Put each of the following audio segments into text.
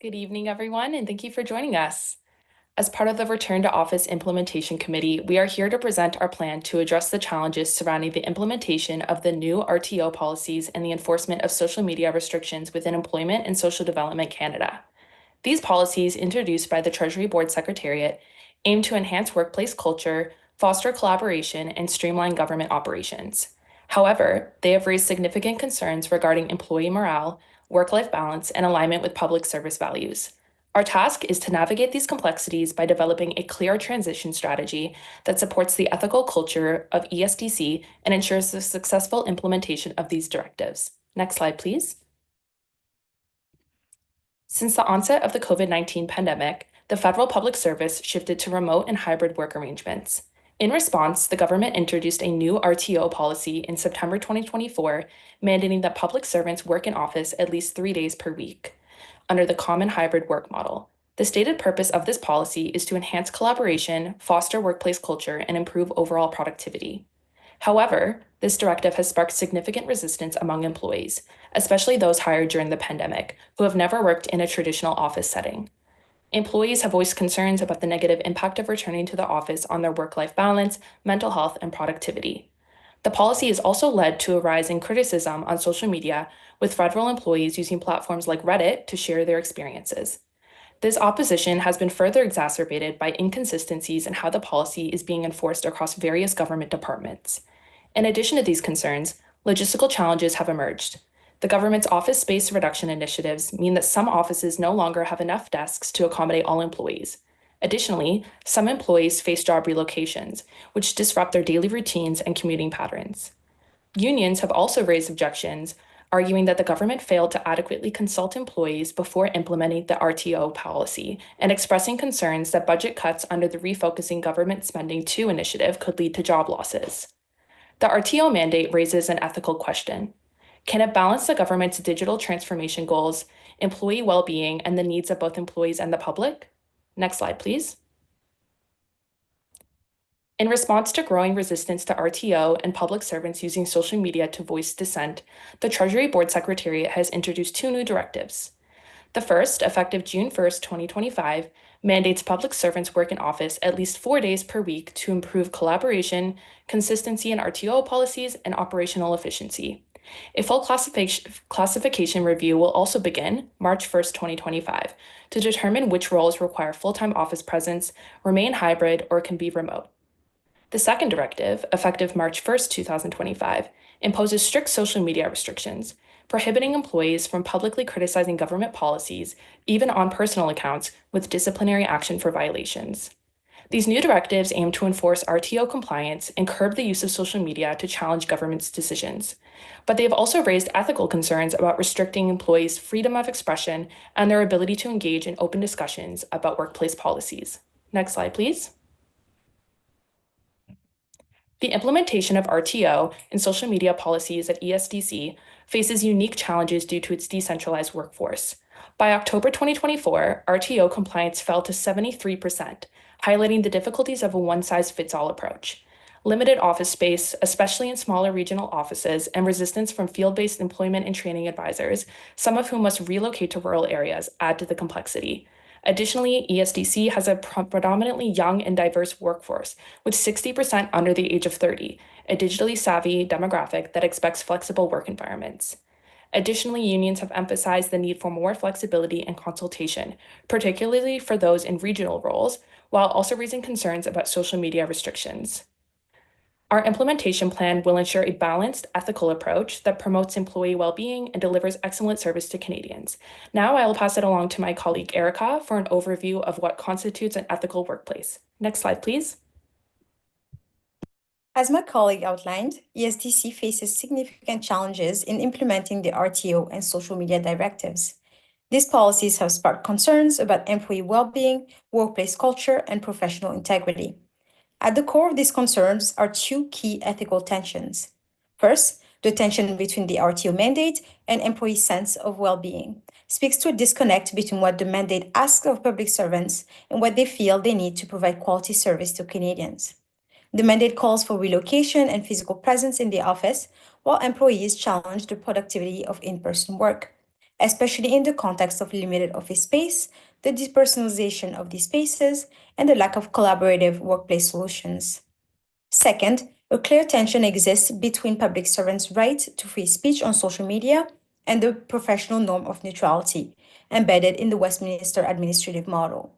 Good evening, everyone, and thank you for joining us. As part of the Return to Office Implementation Committee, we are here to present our plan to address the challenges surrounding the implementation of the new RTO policies and the enforcement of social media restrictions within Employment and Social Development Canada. These policies, introduced by the Treasury Board Secretariat, aim to enhance workplace culture, foster collaboration, and streamline government operations. However, they have raised significant concerns regarding employee morale, work-life balance, and alignment with public service values. Our task is to navigate these complexities by developing a clear transition strategy that supports the ethical culture of ESDC and ensures the successful implementation of these directives. Next slide, please. Since the onset of the COVID-19 pandemic, the federal public service shifted to remote and hybrid work arrangements. In response, the government introduced a new RTO policy in September 2024, mandating that public servants work in office at least 3 days per week under the common hybrid work model. The stated purpose of this policy is to enhance collaboration, foster workplace culture, and improve overall productivity. However, this directive has sparked significant resistance among employees, especially those hired during the pandemic, who have never worked in a traditional office setting. Employees have voiced concerns about the negative impact of returning to the office on their work-life balance, mental health, and productivity. The policy has also led to a rise in criticism on social media, with federal employees using platforms like Reddit to share their experiences. This opposition has been further exacerbated by inconsistencies in how the policy is being enforced across various government departments. In addition to these concerns, logistical challenges have emerged. The government's office space reduction initiatives mean that some offices no longer have enough desks to accommodate all employees. Additionally, some employees face job relocations, which disrupt their daily routines and commuting patterns. Unions have also raised objections, arguing that the government failed to adequately consult employees before implementing the RTO policy and expressing concerns that budget cuts under the Refocusing Government Spending 2 initiative could lead to job losses. The RTO mandate raises an ethical question. Can it balance the government's digital transformation goals, employee well-being, and the needs of both employees and the public? Next slide, please. In response to growing resistance to RTO and public servants using social media to voice dissent, the Treasury Board Secretariat has introduced 2 new directives. The first, effective June 1st, 2025, mandates public servants work in office at least 4 days per week to improve collaboration, consistency in RTO policies, and operational efficiency. A full classification review will also begin March 1st, 2025, to determine which roles require full-time office presence, remain hybrid, or can be remote. The second directive, effective March 1st, 2025, imposes strict social media restrictions, prohibiting employees from publicly criticizing government policies, even on personal accounts, with disciplinary action for violations. These new directives aim to enforce RTO compliance and curb the use of social media to challenge government's decisions. But they have also raised ethical concerns about restricting employees' freedom of expression and their ability to engage in open discussions about workplace policies. Next slide, please. The implementation of RTO and social media policies at ESDC faces unique challenges due to its decentralized workforce. By October 2024, RTO compliance fell to 73%, highlighting the difficulties of a one-size-fits-all approach. Limited office space, especially in smaller regional offices, and resistance from field-based employment and training advisors, some of whom must relocate to rural areas, add to the complexity. Additionally, ESDC has a predominantly young and diverse workforce, with 60% under the age of 30, a digitally savvy demographic that expects flexible work environments. Additionally, unions have emphasized the need for more flexibility and consultation, particularly for those in regional roles, while also raising concerns about social media restrictions. Our implementation plan will ensure a balanced, ethical approach that promotes employee well-being and delivers excellent service to Canadians. Now I will pass it along to my colleague Erica for an overview of what constitutes an ethical workplace. Next slide, please. As my colleague outlined, ESDC faces significant challenges in implementing the RTO and social media directives. These policies have sparked concerns about employee well-being, workplace culture, and professional integrity. At the core of these concerns are 2 key ethical tensions. First, the tension between the RTO mandate and employee sense of well-being speaks to a disconnect between what the mandate asks of public servants and what they feel they need to provide quality service to Canadians. The mandate calls for relocation and physical presence in the office, while employees challenge the productivity of in-person work. especially in the context of limited office space, the depersonalization of these spaces, and the lack of collaborative workplace solutions. Second, a clear tension exists between public servants' right to free speech on social media and the professional norm of neutrality embedded in the Westminster administrative model.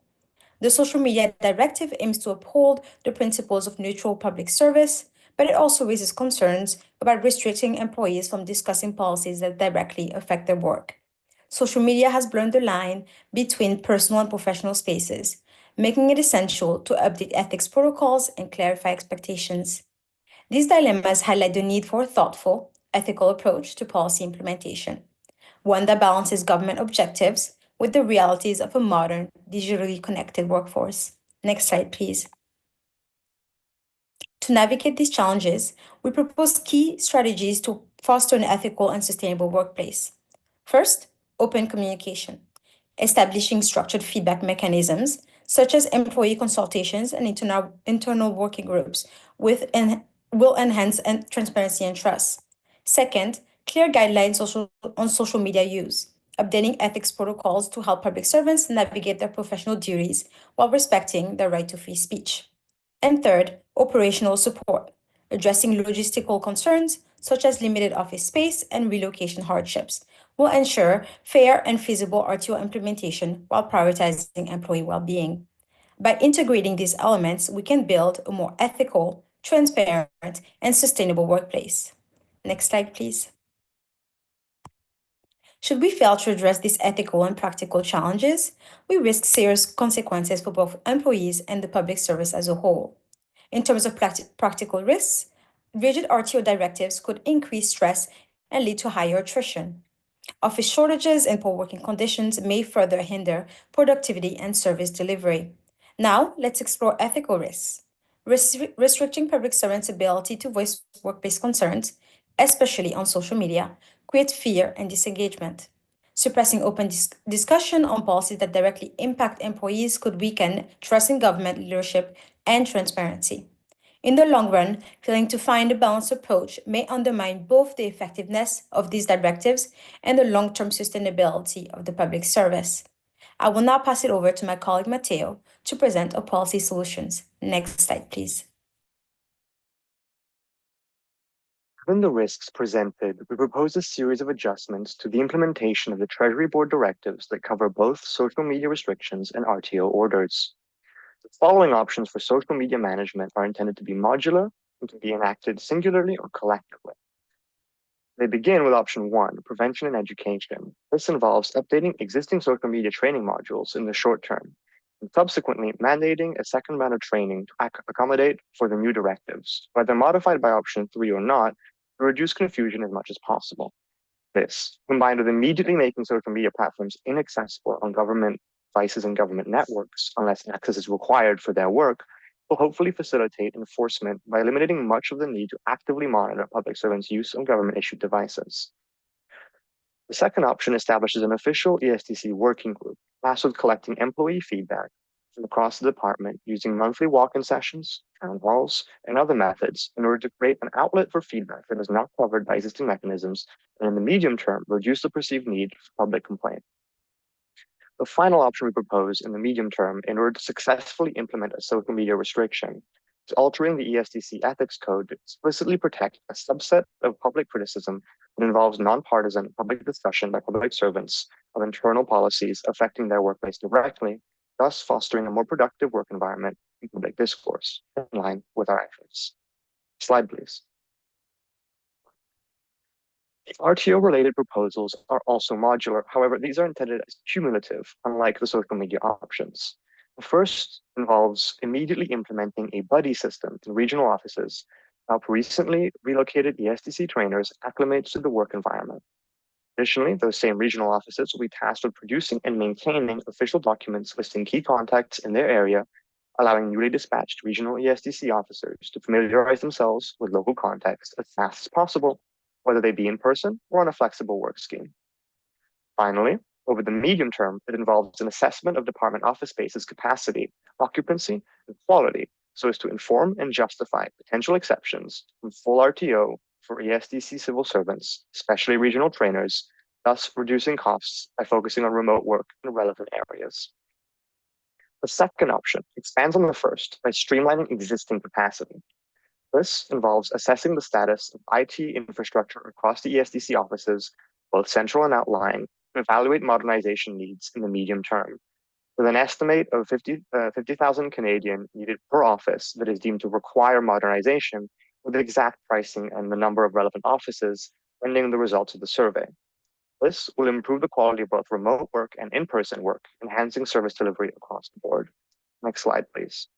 The Social Media Directive aims to uphold the principles of neutral public service, but it also raises concerns about restricting employees from discussing policies that directly affect their work. Social media has blurred the line between personal and professional spaces, making it essential to update ethics protocols and clarify expectations. These dilemmas highlight the need for a thoughtful, ethical approach to policy implementation, one that balances government objectives with the realities of a modern, digitally connected workforce. Next slide, please. To navigate these challenges, we propose key strategies to foster an ethical and sustainable workplace. First, open communication, establishing structured feedback mechanisms such as employee consultations and internal working groups will enhance transparency and trust. Second, clear guidelines on social media use, updating ethics protocols to help public servants navigate their professional duties while respecting their right to free speech. And third, operational support, addressing logistical concerns such as limited office space and relocation hardships, will ensure fair and feasible RTO implementation while prioritizing employee well-being. By integrating these elements, we can build a more ethical, transparent, and sustainable workplace. Next slide, please. Should we fail to address these ethical and practical challenges, we risk serious consequences for both employees and the public service as a whole. In terms of practical risks, rigid RTO directives could increase stress and lead to higher attrition. Office shortages and poor working conditions may further hinder productivity and service delivery. Now, let's explore ethical risks. Restricting public servants' ability to voice workplace concerns, especially on social media, creates fear and disengagement. Suppressing open discussion on policies that directly impact employees could weaken trust in government leadership and transparency. In the long run, failing to find a balanced approach may undermine both the effectiveness of these directives and the long-term sustainability of the public service. I will now pass it over to my colleague Matteo to present our policy solutions. Next slide, please. Given the risks presented, we propose a series of adjustments to the implementation of the Treasury Board directives that cover both social media restrictions and RTO orders. The following options for social media management are intended to be modular and can be enacted singularly or collectively. They begin with option 1, prevention and education. This involves updating existing social media training modules in the short term, and subsequently mandating a second round of training to accommodate for the new directives, whether modified by option 3 or not, to reduce confusion as much as possible. This, combined with immediately making social media platforms inaccessible on government devices and government networks, unless access is required for their work, will hopefully facilitate enforcement by eliminating much of the need to actively monitor public servants' use of government-issued devices. The second option establishes an official ESTC working group tasked with collecting employee feedback from across the department using monthly walk-in sessions, town halls, and other methods in order to create an outlet for feedback that is not covered by existing mechanisms and in the medium term, reduce the perceived need for public complaint. The final option we propose in the medium term in order to successfully implement a social media restriction is altering the ESTC ethics code to explicitly protect a subset of public criticism that involves nonpartisan public discussion by public servants of internal policies affecting their workplace directly, thus fostering a more productive work environment and public discourse in line with our efforts. Slide, please. RTO-related proposals are also modular. However, these are intended as cumulative, unlike the social media options. The first involves immediately implementing a buddy system in regional offices to help recently relocated ESTC trainers acclimate to the work environment. Additionally, those same regional offices will be tasked with producing and maintaining official documents listing key contacts in their area, allowing newly dispatched regional ESTC officers to familiarize themselves with local context as fast as possible, whether they be in person or on a flexible work scheme. Finally, over the medium term, it involves an assessment of department office space's capacity, occupancy, and quality so as to inform and justify potential exceptions from full RTO for ESTC civil servants, especially regional trainers, thus reducing costs by focusing on remote work in relevant areas. The second option expands on the first by streamlining existing capacity. This involves assessing the status of IT infrastructure across the ESDC offices, both central and outlying, to evaluate modernization needs in the medium term. With an estimate of 50,000 Canadian needed per office that is deemed to require modernization, with exact pricing and the number of relevant offices, pending the results of the survey. This will improve the quality of both remote work and in-person work, enhancing service delivery across the board. Next slide, please.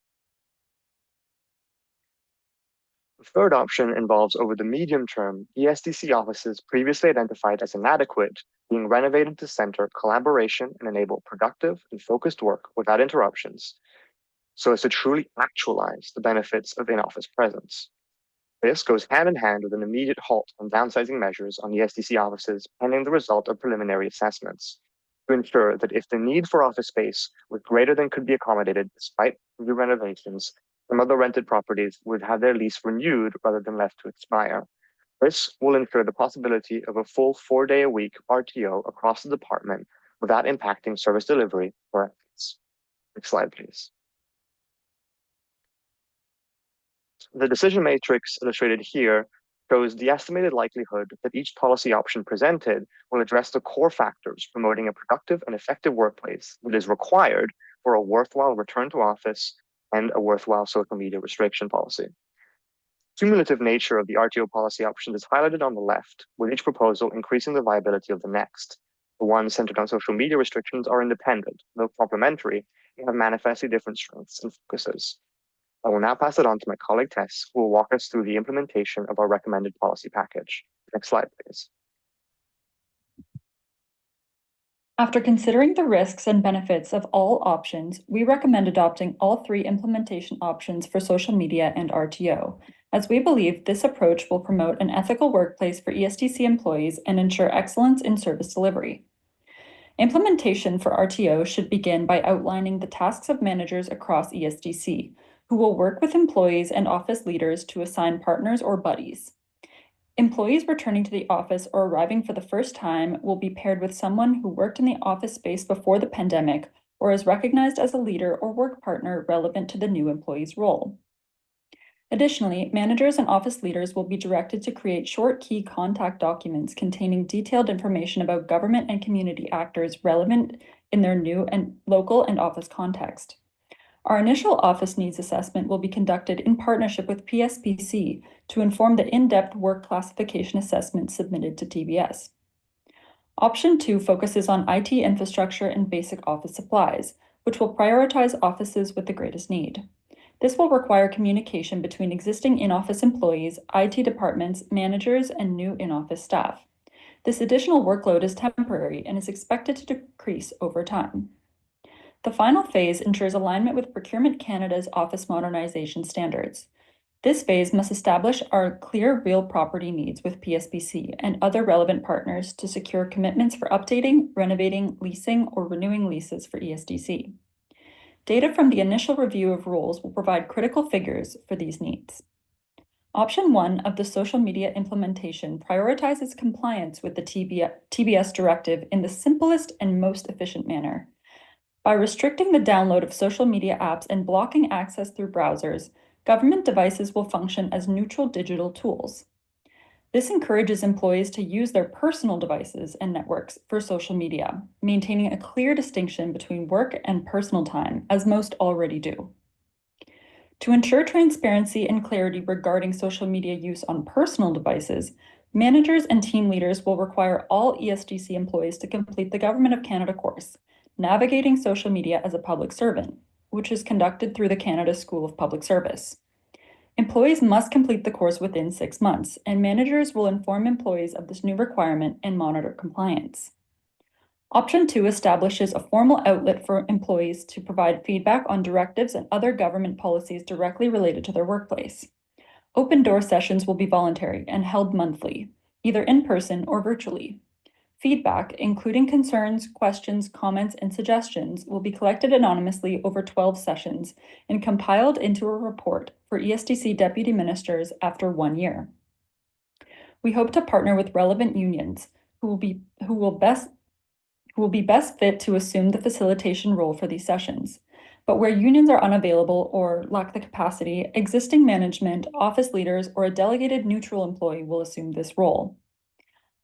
The third option involves, over the medium term, ESDC offices previously identified as inadequate being renovated to center collaboration and enable productive and focused work without interruptions, so as to truly actualize the benefits of in-office presence. This goes hand in hand with an immediate halt on downsizing measures on ESDC offices pending the result of preliminary assessments, to ensure that if the need for office space was greater than could be accommodated despite new renovations, some other rented properties would have their lease renewed rather than left to expire. This will ensure the possibility of a full 4-day-a-week RTO across the department without impacting service delivery for athletes. Next slide, please. The decision matrix illustrated here shows the estimated likelihood that each policy option presented will address the core factors promoting a productive and effective workplace that is required for a worthwhile return to office and a worthwhile social media restriction policy. Cumulative nature of the RTO policy options is highlighted on the left, with each proposal increasing the viability of the next. The ones centered on social media restrictions are independent, though complementary, and have manifestly different strengths and focuses. I will now pass it on to my colleague Tess, who will walk us through the implementation of our recommended policy package. Next slide, please. After considering the risks and benefits of all options, we recommend adopting all three implementation options for social media and RTO, as we believe this approach will promote an ethical workplace for ESDC employees and ensure excellence in service delivery. Implementation for RTO should begin by outlining the tasks of managers across ESDC, who will work with employees and office leaders to assign partners or buddies. Employees returning to the office or arriving for the first time will be paired with someone who worked in the office space before the pandemic or is recognized as a leader or work partner relevant to the new employee's role. Additionally, managers and office leaders will be directed to create short key contact documents containing detailed information about government and community actors relevant in their new and local and office context. Our initial office needs assessment will be conducted in partnership with PSPC to inform the in-depth work classification assessment submitted to TBS. Option 2 focuses on IT infrastructure and basic office supplies, which will prioritize offices with the greatest need. This will require communication between existing in-office employees, IT departments, managers, and new in-office staff. This additional workload is temporary and is expected to decrease over time. The final phase ensures alignment with Procurement Canada's office modernization standards. This phase must establish our clear real property needs with PSPC and other relevant partners to secure commitments for updating, renovating, leasing, or renewing leases for ESDC. Data from the initial review of rules will provide critical figures for these needs. Option 1 of the social media implementation prioritizes compliance with the TBS directive in the simplest and most efficient manner. By restricting the download of social media apps and blocking access through browsers, government devices will function as neutral digital tools. This encourages employees to use their personal devices and networks for social media, maintaining a clear distinction between work and personal time, as most already do. To ensure transparency and clarity regarding social media use on personal devices, managers and team leaders will require all ESDC employees to complete the Government of Canada course, Navigating Social Media as a Public Servant, which is conducted through the Canada School of Public Service. Employees must complete the course within 6 months, and managers will inform employees of this new requirement and monitor compliance. Option 2 establishes a formal outlet for employees to provide feedback on directives and other government policies directly related to their workplace. Open door sessions will be voluntary and held monthly, either in person or virtually. Feedback, including concerns, questions, comments, and suggestions, will be collected anonymously over 12 sessions and compiled into a report for ESDC deputy ministers after 1 year. We hope to partner with relevant unions who will be best fit to assume the facilitation role for these sessions. But where unions are unavailable or lack the capacity, existing management, office leaders, or a delegated neutral employee will assume this role.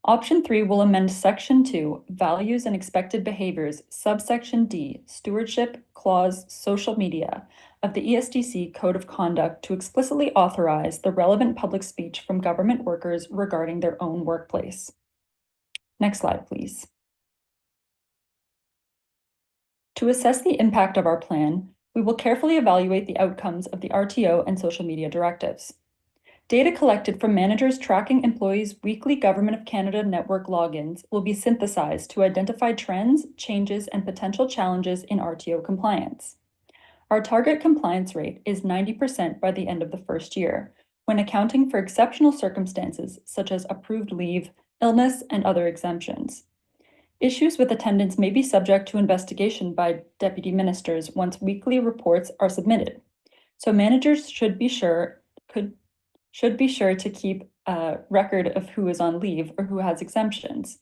Option 3 will amend Section 2, Values and Expected Behaviors, subsection D, Stewardship Clause Social Media of the ESDC Code of Conduct to explicitly authorize the relevant public speech from government workers regarding their own workplace. Next slide, please. To assess the impact of our plan, we will carefully evaluate the outcomes of the RTO and social media directives. Data collected from managers tracking employees' weekly Government of Canada network logins will be synthesized to identify trends, changes, and potential challenges in RTO compliance. Our target compliance rate is 90% by the end of the first year, when accounting for exceptional circumstances such as approved leave, illness, and other exemptions. Issues with attendance may be subject to investigation by deputy ministers once weekly reports are submitted. So managers should be sure to keep a record of who is on leave or who has exemptions.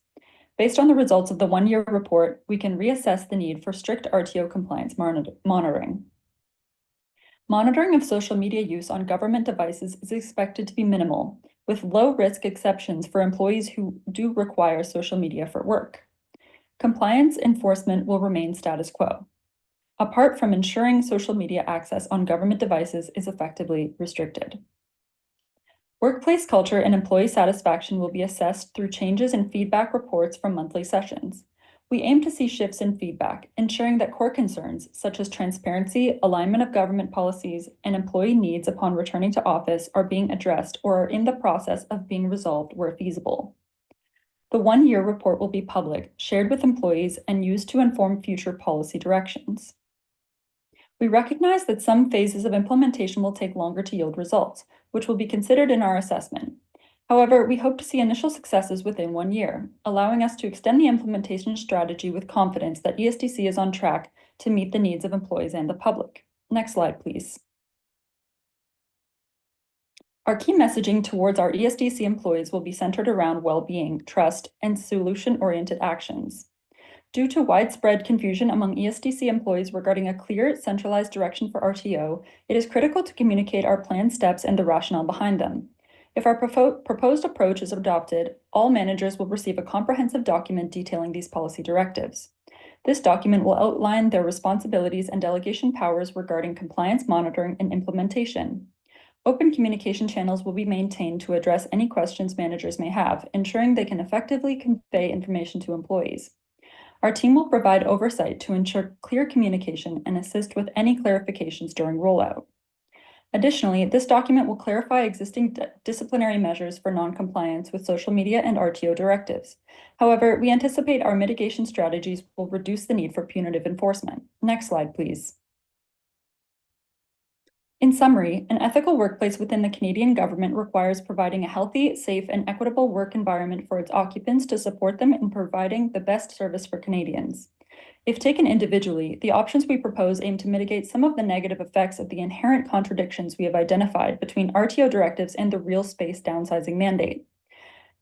Based on the results of the one-year report, we can reassess the need for strict RTO compliance monitoring. Monitoring of social media use on government devices is expected to be minimal, with low-risk exceptions for employees who do require social media for work. Compliance enforcement will remain status quo, apart from ensuring social media access on government devices is effectively restricted. Workplace culture and employee satisfaction will be assessed through changes in feedback reports from monthly sessions. We aim to see shifts in feedback, ensuring that core concerns such as transparency, alignment of government policies, and employee needs upon returning to office are being addressed or are in the process of being resolved where feasible. The one-year report will be public, shared with employees, and used to inform future policy directions. We recognize that some phases of implementation will take longer to yield results, which will be considered in our assessment. However, we hope to see initial successes within 1 year, allowing us to extend the implementation strategy with confidence that ESDC is on track to meet the needs of employees and the public. Next slide, please. Our key messaging towards our ESDC employees will be centered around well-being, trust, and solution-oriented actions. Due to widespread confusion among ESDC employees regarding a clear, centralized direction for RTO, it is critical to communicate our planned steps and the rationale behind them. If our proposed approach is adopted, all managers will receive a comprehensive document detailing these policy directives. This document will outline their responsibilities and delegation powers regarding compliance monitoring and implementation. Open communication channels will be maintained to address any questions managers may have, ensuring they can effectively convey information to employees. Our team will provide oversight to ensure clear communication and assist with any clarifications during rollout. Additionally, this document will clarify existing disciplinary measures for non-compliance with social media and RTO directives. However, we anticipate our mitigation strategies will reduce the need for punitive enforcement. Next slide, please. In summary, an ethical workplace within the Canadian government requires providing a healthy, safe, and equitable work environment for its occupants to support them in providing the best service for Canadians. If taken individually, the options we propose aim to mitigate some of the negative effects of the inherent contradictions we have identified between RTO directives and the real space downsizing mandate.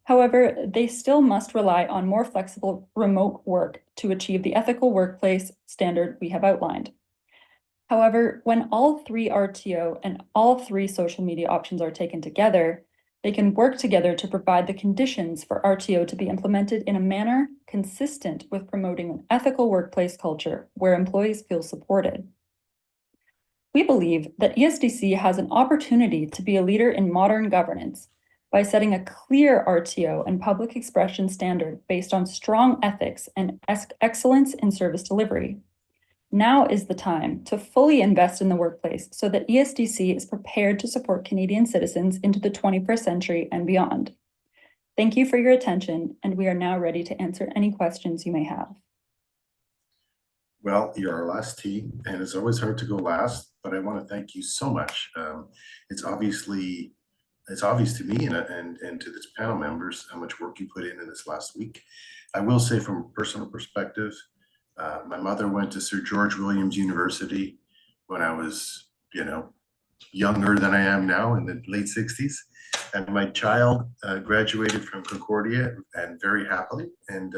However, they still must rely on more flexible remote work to achieve the ethical workplace standard we have outlined. However, when all three RTO and all three social media options are taken together, they can work together to provide the conditions for RTO to be implemented in a manner consistent with promoting an ethical workplace culture where employees feel supported. We believe that ESDC has an opportunity to be a leader in modern governance by setting a clear RTO and public expression standard based on strong ethics and excellence in service delivery. Now is the time to fully invest in the workplace so that ESDC is prepared to support Canadian citizens into the 21st century and beyond. Thank you for your attention, and we are now ready to answer any questions you may have. Well, you're our last T, and it's always hard to go last, but I want to thank you so much. It's obvious to me and to this panel members how much work you put in this last week. I will say from a personal perspective, my mother went to Sir George Williams University when I was, younger than I am now in the late 60s. And my child graduated from Concordia and very happily. And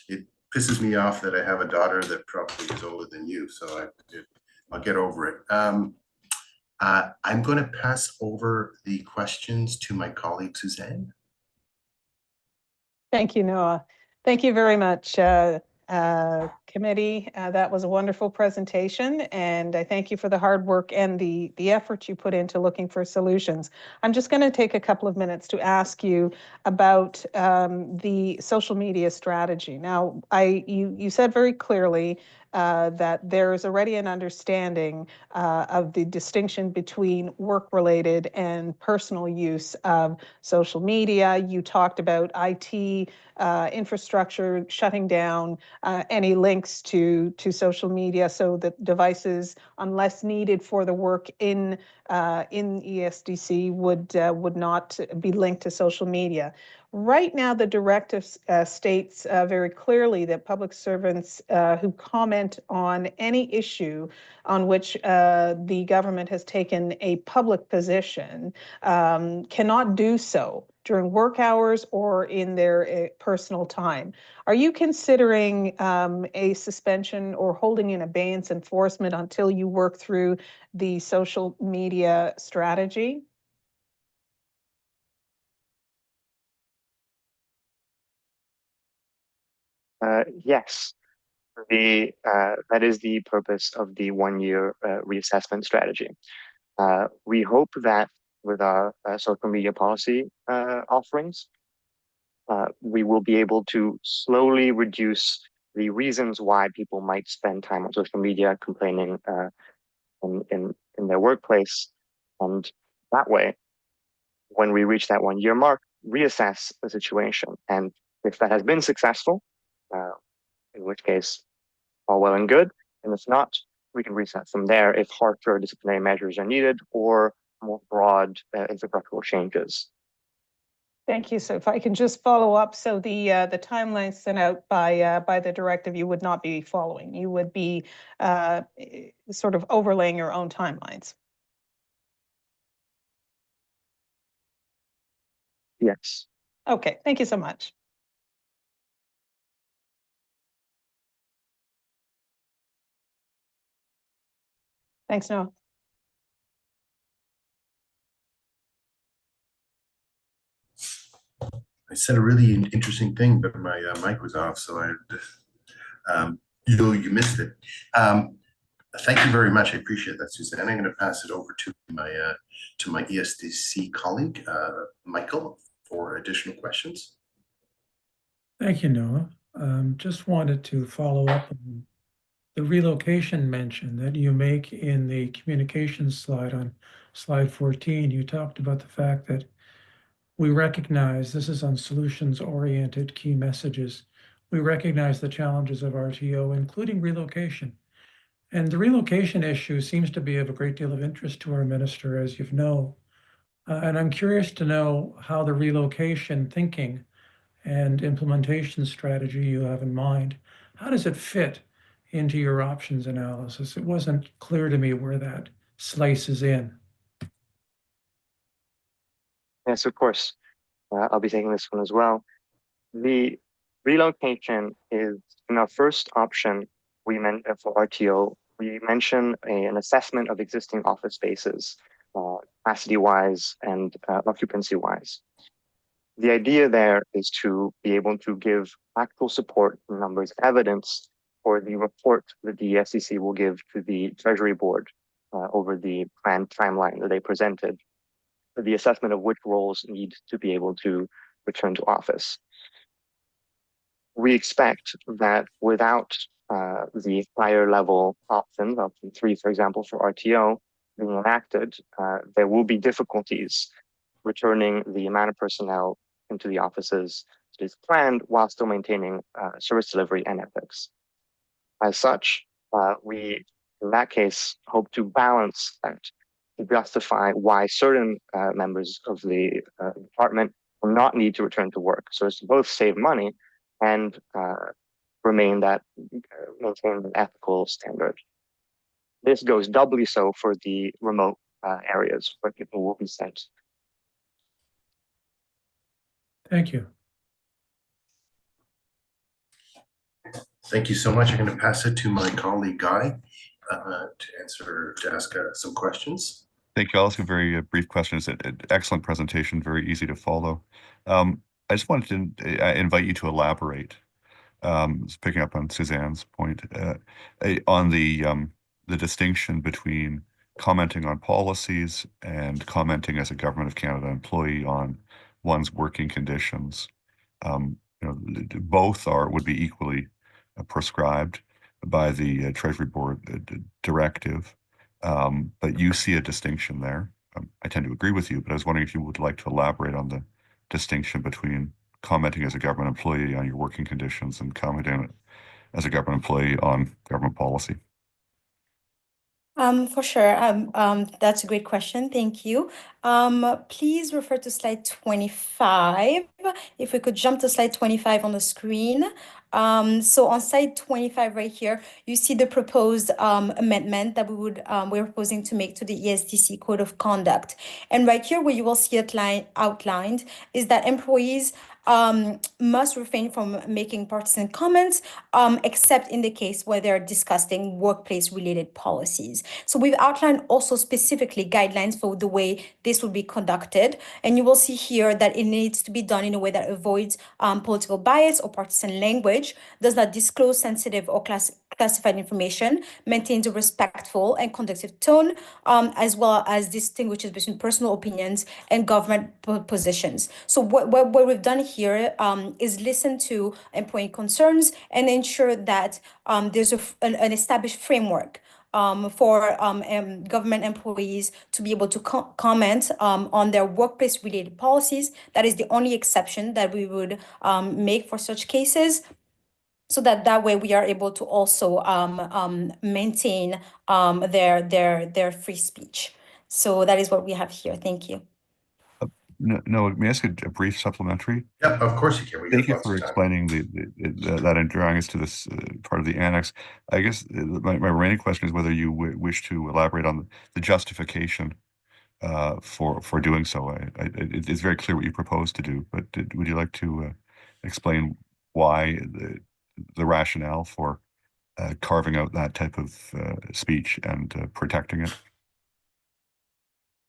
it pisses me off that I have a daughter that probably is older than you. So I'll get over it. I'm going to pass over the questions to my colleague, Suzanne. Thank you, Noah. Thank you very much, committee. That was a wonderful presentation, and I thank you for the hard work and the effort you put into looking for solutions. I'm just going to take a couple of minutes to ask you about the social media strategy. Now, you said very clearly that there is already an understanding of the distinction between work-related and personal use of social media. You talked about IT infrastructure shutting down any links to social media, so that devices, unless needed for the work in ESDC, would not be linked to social media. Right now, the directive states very clearly that public servants who comment on any issue on which the government has taken a public position cannot do so during work hours or in their personal time. Are you considering a suspension or holding in abeyance enforcement until you work through the social media strategy? Yes, that is the purpose of the one-year reassessment strategy. We hope that with our social media policy offerings, we will be able to slowly reduce the reasons why people might spend time on social media complaining in their workplace. And that way, when we reach that 1 year mark, reassess the situation. And if that has been successful, in which case, all well and good. And if not, we can reset from there if harsher disciplinary measures are needed or more broad infrastructural changes. Thank you. So if I can just follow up, so the timeline sent out by the directive, you would not be following. You would be sort of overlaying your own timelines. Yes. Okay. Thank you so much. Thanks, Noah. I said a really interesting thing, but my mic was off, so you missed it. Thank you very much. I appreciate that, Suzanne. I'm going to pass it over to my ESDC colleague, Michael, for additional questions. Thank you, Noah. Just wanted to follow up on the relocation mention that you make in the communications slide on slide 14. You talked about the fact that we recognize, this is on solutions-oriented key messages, we recognize the challenges of RTO, including relocation. And the relocation issue seems to be of a great deal of interest to our minister, as you know. And I'm curious to know how the relocation thinking and implementation strategy you have in mind, how does it fit into your options analysis? It wasn't clear to me where that slices in. Yes, of course. I'll be taking this one as well. The relocation is in our first option. We meant for RTO, we mention an assessment of existing office spaces, capacity-wise and occupancy-wise. The idea there is to be able to give actual support, numbers, evidence for the report that the SEC will give to the Treasury Board over the planned timeline that they presented, for the assessment of which roles need to be able to return to office. We expect that without the higher level options, option 3, for example, for RTO being enacted, there will be difficulties returning the amount of personnel into the offices that is planned while still maintaining service delivery and ethics. As such, we, in that case, hope to balance that to justify why certain members of the department will not need to return to work, so as to both save money and maintain an ethical standard. This goes doubly so for the remote areas where people will be sent. Thank you. Thank you so much. I'm going to pass it to my colleague Guy to ask some questions. Thank you. I'll ask a very brief question. It's an excellent presentation, very easy to follow. I just wanted to invite you to elaborate, just picking up on Suzanne's point, on the distinction between commenting on policies and commenting as a Government of Canada employee on one's working conditions. Both would be equally prescribed by the Treasury Board directive. But you see a distinction there. I tend to agree with you, but I was wondering if you would like to elaborate on the distinction between commenting as a government employee on your working conditions and commenting as a government employee on government policy. For sure. That's a great question. Thank you. Please refer to slide 25. If we could jump to slide 25 on the screen. So on slide 25 right here, you see the proposed amendment that we're proposing to make to the ESDC Code of Conduct. And right here, where you will see it outlined is that employees must refrain from making partisan comments, except in the case where they're discussing workplace-related policies. So we've outlined also specifically guidelines for the way this will be conducted. And you will see here that it needs to be done in a way that avoids political bias or partisan language, does not disclose sensitive or classified information, maintains a respectful and conducive tone, as well as distinguishes between personal opinions and government positions. So what we've done here is listen to employee concerns and ensure that there's an established framework for government employees to be able to comment on their workplace-related policies. That is the only exception that we would make for such cases, so that way we are able to also maintain their free speech. So that is what we have here. Thank you. No, may I ask a brief supplementary? Yep, of course you can. Thank you for explaining that and drawing us to this part of the annex. I guess my remaining question is whether you wish to elaborate on the justification for doing so. It's very clear what you propose to do, but would you like to explain why the rationale for carving out that type of speech and protecting it?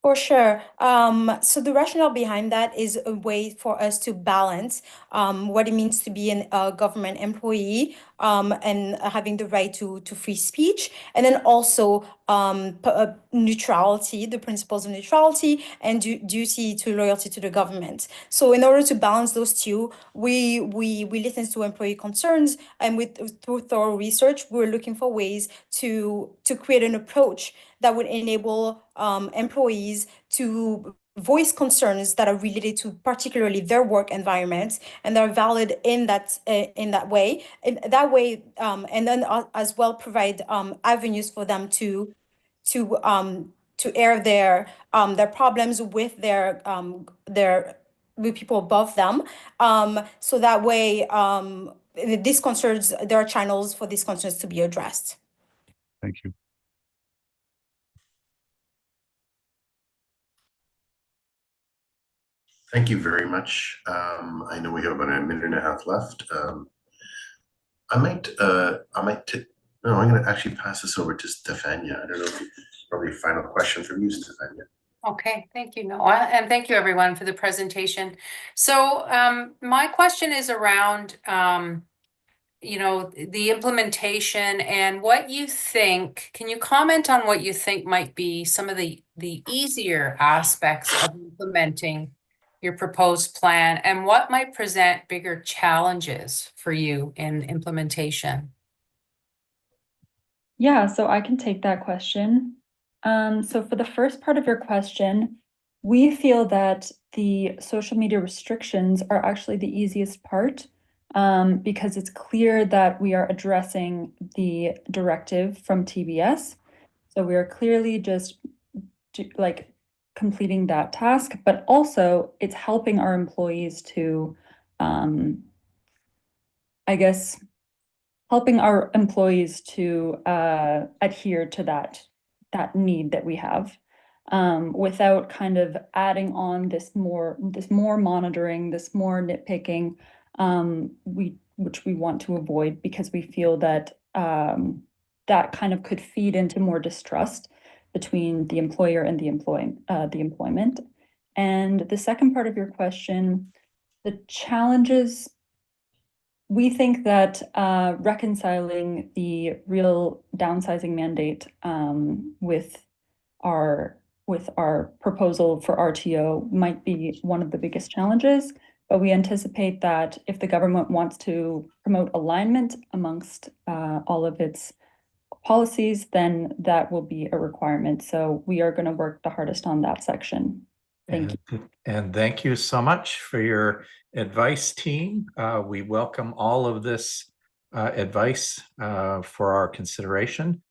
For sure. So the rationale behind that is a way for us to balance what it means to be a government employee and having the right to free speech, and then also neutrality, the principles of neutrality and duty to loyalty to the government. So in order to balance those two, we listen to employee concerns, and through thorough research, we're looking for ways to create an approach that would enable employees to voice concerns that are related to particularly their work environments, and they're valid in that way. And then as well provide avenues for them to air their problems with with people above them. So that way, there are channels for these concerns to be addressed. Thank you. Thank you very much. I know we have about a minute and a half left. I'm going to actually pass this over to Stefania. I don't know if probably a final question from you, Stefania. Okay, thank you, Noah, and thank you everyone for the presentation. So my question is around the implementation and what you think. Can you comment on what you think might be some of the easier aspects of implementing your proposed plan, and what might present bigger challenges for you in implementation? Yeah, so I can take that question. So for the first part of your question, we feel that the social media restrictions are actually the easiest part, because it's clear that we are addressing the directive from TBS. So we are clearly just completing that task, but also it's helping our employees to, helping our employees to adhere to that need that we have. without kind of adding on this more monitoring, this more nitpicking, which we want to avoid because we feel that that kind of could feed into more distrust between the employer and the employment. And the second part of your question, the challenges, we think that reconciling the real downsizing mandate with our proposal for RTO might be one of the biggest challenges, but we anticipate that if the government wants to promote alignment amongst all of its policies, then that will be a requirement. So we are going to work the hardest on that section. Thank you. And thank you so much for your advice, team. We welcome all of this advice for our consideration.